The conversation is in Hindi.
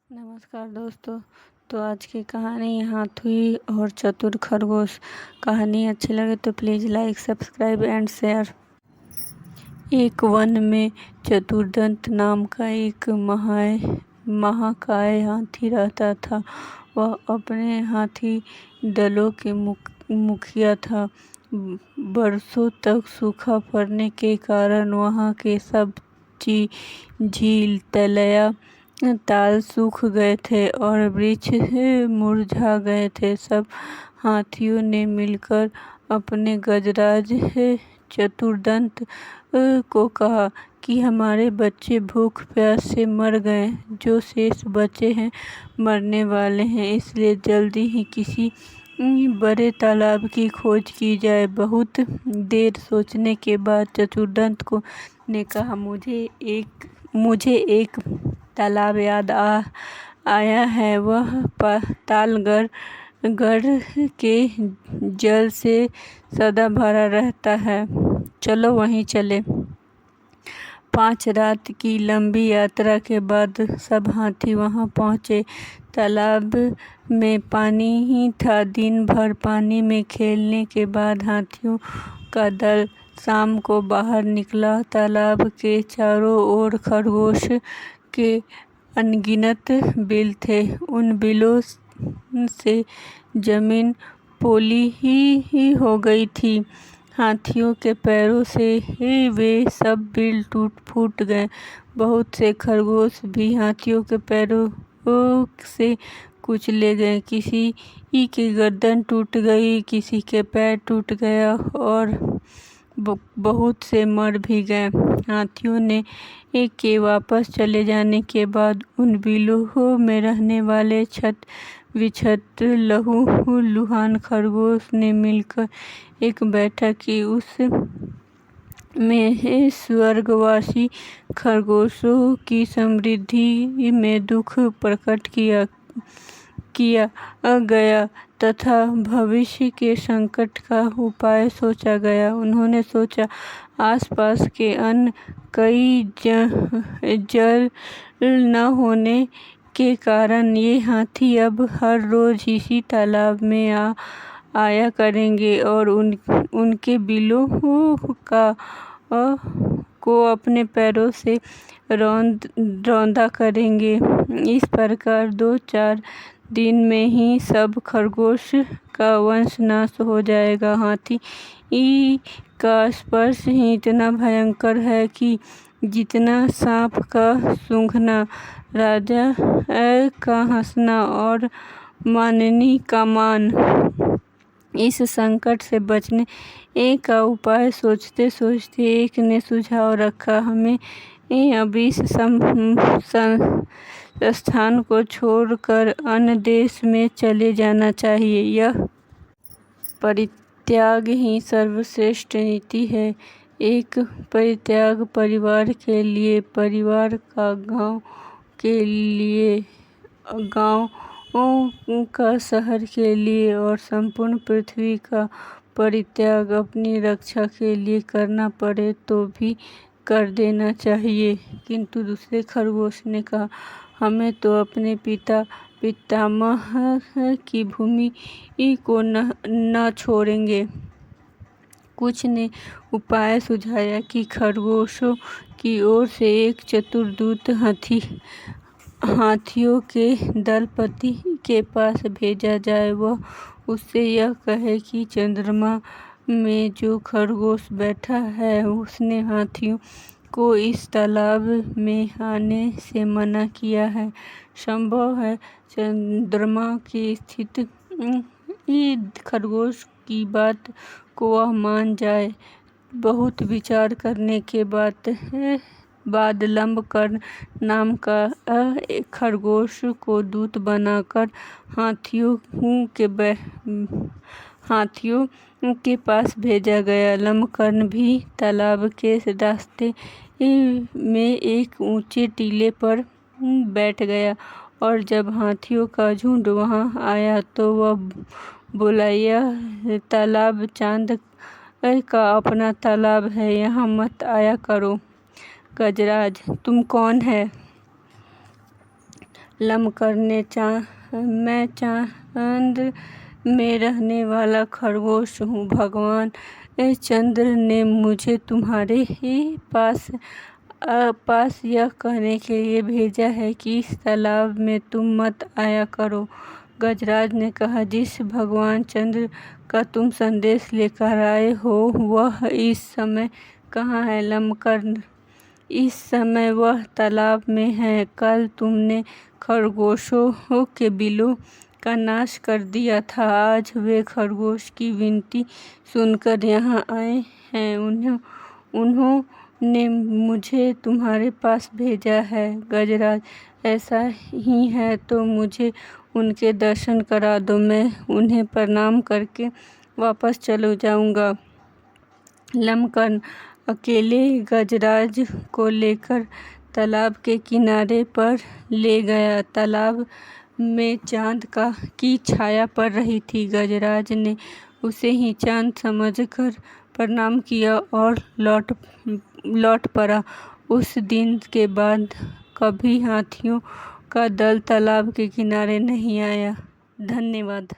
नमस्कार दोस्तों। तो आज की कहानी हाथी और चतुर खरगोश। कहानी अच्छी लगे तो please like, subscribe and share. एक वन में चतुर्दंत नाम का एक महाकाय हाथी रहता था। वह अपने हाथी दलों के मुखिया था। बरसों तक सूखा पड़ने के कारण वहाँ के सब झील, तलैया, ताल सूख गए थे और वृक्ष मुरझा गए थे। सब हाथियों ने मिलकर अपने गजराज चतुर्दंत को कहा कि हमारे बच्चे भूख प्यास से मर गए, जो शेष बचे हैं मरने वाले हैं, इसलिए जल्दी ही किसी बड़े तालाब की खोज की जाए। बहुत देर सोचने के बाद चतुर्दंत को ने कहा, मुझे एक तालाब याद आया है। वह पातालगढ़ के जल से सदा भरा रहता है, चलो वहीं चले। 5 रात की लंबी यात्रा के बाद सब हाथी वहां पहुंचे। तालाब में पानी ही था। दिन भर पानी में खेलने के बाद हाथियों का दल शाम को बाहर निकला। तालाब के चारों ओर खरगोश के अनगिनत बिल थे। उन बिलों से जमीन पोली ही हो गई थी। हाथियों के पैरों से ही वे सब बिल टूट फूट गए। बहुत से खरगोश भी हाथियों के पैरों से कुचले गए। किसी की गर्दन टूट गई, किसी के पैर टूट गया और बहुत से मर भी गए। हाथियों ने के वापस चले जाने के बाद उन बिलों में रहने वाले छत विछत लहूलुहान खरगोश ने मिलकर एक बैठक की। उस में स्वर्गवासी खरगोशों की समृद्धि में दुख प्रकट किया गया तथा भविष्य के संकट का उपाय सोचा गया। उन्होंने सोचा, आसपास के अन्य कई जल न होने के कारण ये हाथी अब हर रोज इसी तालाब में आया करेंगे और उनके बिलों को अपने पैरों से रौंदा करेंगे। इस प्रकार 2-4 दिन में ही सब खरगोश का वंश नाश हो जाएगा। हाथी का स्पर्श ही इतना भयंकर है कि जितना सांप का सूंघना, राजा का हंसना और माननी का मान। इस संकट से बचने का उपाय सोचते सोचते एक ने सुझाव रखा, हमें अब इस स्थान को छोड़कर अन्य देश में चले जाना चाहिए। यह परित्याग ही सर्वश्रेष्ठ नीति है। एक परित्याग परिवार के लिए, परिवार का गांव के लिए, गांव का शहर के लिए और संपूर्ण पृथ्वी का परित्याग अपनी रक्षा के लिए करना पड़े तो भी कर देना चाहिए। किंतु दूसरे खरगोश ने कहा, हमें तो अपने पितामह की भूमि को न छोड़ेंगे। कुछ ने उपाय सुझाया कि खरगोशों की ओर से एक चतुर दूत हाथियों के दलपति के पास भेजा जाए। वह उससे यह कहे कि चंद्रमा में जो खरगोश बैठा है उसने हाथियों को इस तालाब में आने से मना किया है। संभव है चंद्रमा की स्थिति खरगोश की बात को वह मान जाए। बहुत विचार करने के बाद लंबकर्ण नाम का एक खरगोश को दूत बनाकर हाथियों के पास भेजा गया। लंबकर्ण भी तालाब के रास्ते में एक ऊंचे टीले पर बैठ गया और जब हाथियों का झुंड वहां आया तो वह बोला, यह तालाब चांद का अपना तालाब है, यहाँ मत आया करो। गजराज, तुम कौन है? लमकरने मैं चांद में रहने वाला खरगोश हूँ। भगवान चंद्र ने मुझे तुम्हारे ही पास यह कहने के लिए भेजा है कि इस तालाब में तुम मत आया करो। गजराज ने कहा, जिस भगवान चंद्र का तुम संदेश लेकर आए हो वह इस समय कहाँ है? लमकर, इस समय वह तालाब में है। कल तुमने खरगोशों के बिलों का नाश कर दिया था, आज वे खरगोश की विनती सुनकर यहाँ आए हैं। उन्होंने मुझे तुम्हारे पास भेजा है। गजराज, ऐसा ही है तो मुझे उनके दर्शन करा दो, मैं उन्हें प्रणाम करके वापस चले जाऊंगा। लमकन अकेले गजराज को लेकर तालाब के किनारे पर ले गया। तालाब में चांद की छाया पड़ रही थी। गजराज ने उसे ही चांद समझकर प्रणाम किया और लौट पड़ा। उस दिन के बाद कभी हाथियों का दल तालाब के किनारे नहीं आया। धन्यवाद।